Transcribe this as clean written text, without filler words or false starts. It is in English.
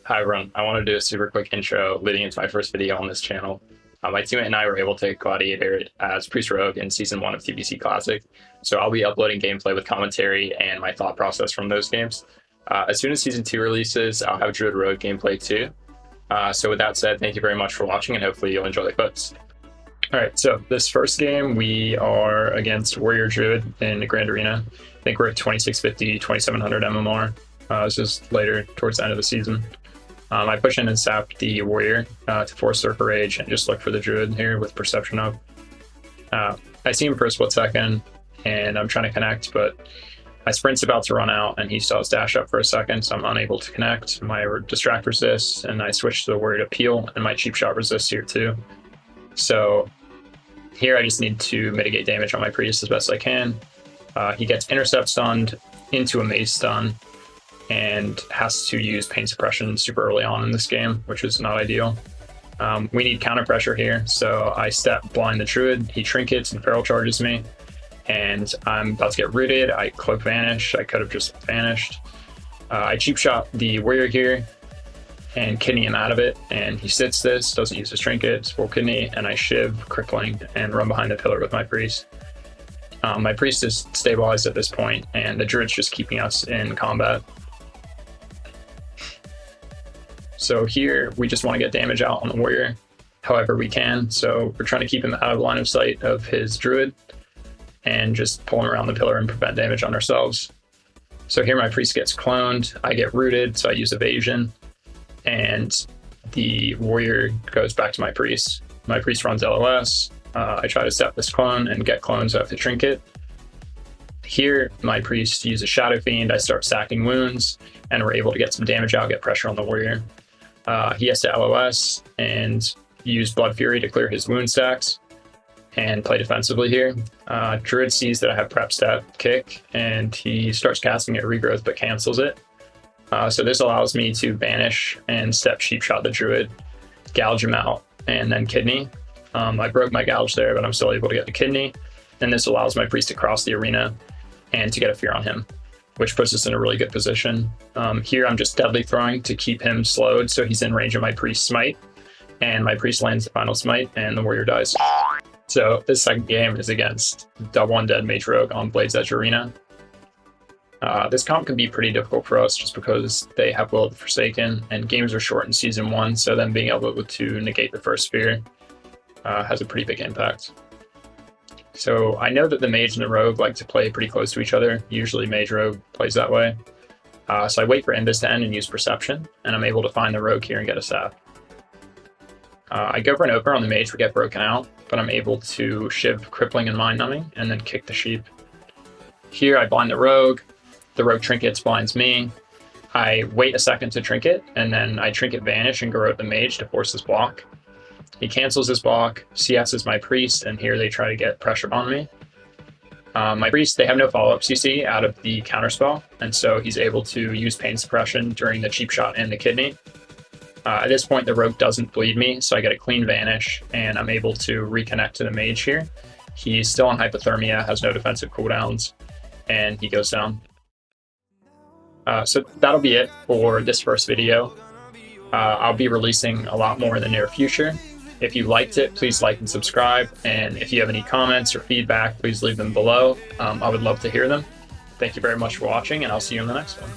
Hi everyone, I want to do a super quick intro leading into my first video on this channel. My teammate and I were able to Gladiator as Priest Rogue in Season 1 of TBC Classic, so I'll be uploading gameplay with commentary and my thought process from those games. As soon as Season 2 releases, I'll have Druid Rogue gameplay too. So with that said, thank you very much for watching and hopefully you'll enjoy the clips. Alright, so this first game we are against Warrior Druid in the Grand Arena. I think we're at 2650, 2700 MMR. This is later towards the end of the season. I push in and sap the Warrior to force Surfer Rage and just look for the Druid here with Perception up. I see him for a split second and I'm trying to connect, but my sprint's about to run out and he still has dash up for a second, so I'm unable to connect. My distract resists and I switch to the Warrior to peel, and my cheap shot resists here too. So here I just need to mitigate damage on my Priest as best I can. He gets intercept stunned into a maze stun and has to use pain suppression super early on in this game, which is not ideal. We need counter pressure here, so I step blind the Druid, he trinkets and feral charges me, and I'm about to get rooted. I cloak vanish, I could have just vanished. I cheap shot the Warrior here and kidney him out of it, and he sits this, doesn't use his trinket, it's full kidney, and I shiv, crippling, and run behind the pillar with my Priest. My Priest is stabilized at this point, and the Druid's just keeping us in combat. So here, we just want to get damage out on the Warrior however we can. So we're trying to keep him out of line of sight of his Druid and just pull him around the pillar and prevent damage on ourselves. So here my Priest gets cloned, I get rooted, so I use evasion, and the Warrior goes back to my Priest. My Priest runs LOS, I try to step this clone and get clones, so I have to trinket. Here, my Priest uses Shadow Fiend, I start stacking wounds, and we're able to get some damage out, get pressure on the Warrior. He has to LOS and use Blood Fury to clear his wound stacks and play defensively here. Druid sees that I have prep stat kick and he starts casting at regrowth but cancels it. So this allows me to banish and step cheap shot the Druid, gouge him out, and then kidney. I broke my gouge there, but I'm still able to get the kidney. And this allows my Priest to cross the arena and to get a fear on him, which puts us in a really good position. Here I'm just deadly throwing to keep him slowed so he's in range of my Priest smite, and my Priest lands the final smite and the Warrior dies. So this second game is against double undead Mage Rogue on Blade's Edge Arena. This comp can be pretty difficult for us just because they have Will of the Forsaken and games are short in Season 1, so them being able to negate the first sphere has a pretty big impact. So I know that the Mage and the Rogue like to play pretty close to each other. Usually Mage Rogue plays that way. So I wait for Invis to end and use Perception, and I'm able to find the Rogue here and get a sap. I go for an Ochre on the Mage, we get broken out, but I'm able to shiv Crippling and Mind Numbing, and then kick the Sheep. Here I blind the Rogue trinkets blinds me. I wait a second to trinket, and then I trinket Vanish and Garrote the Mage to force his block. He cancels his block, CS's my Priest, and here they try to get pressure on me. My Priest, they have no follow-up CC out of the counterspell, and so he's able to use pain suppression during the cheap shot and the kidney. At this point, the Rogue doesn't bleed me, so I get a clean Vanish, and I'm able to reconnect to the Mage here. He's still on hypothermia, has no defensive cooldowns, and he goes down. So that'll be it for this first video. I'll be releasing a lot more in the near future. If you liked it, please like and subscribe. And if you have any comments or feedback, please leave them below. I would love to hear them. Thank you very much for watching, and I'll see you in the next one.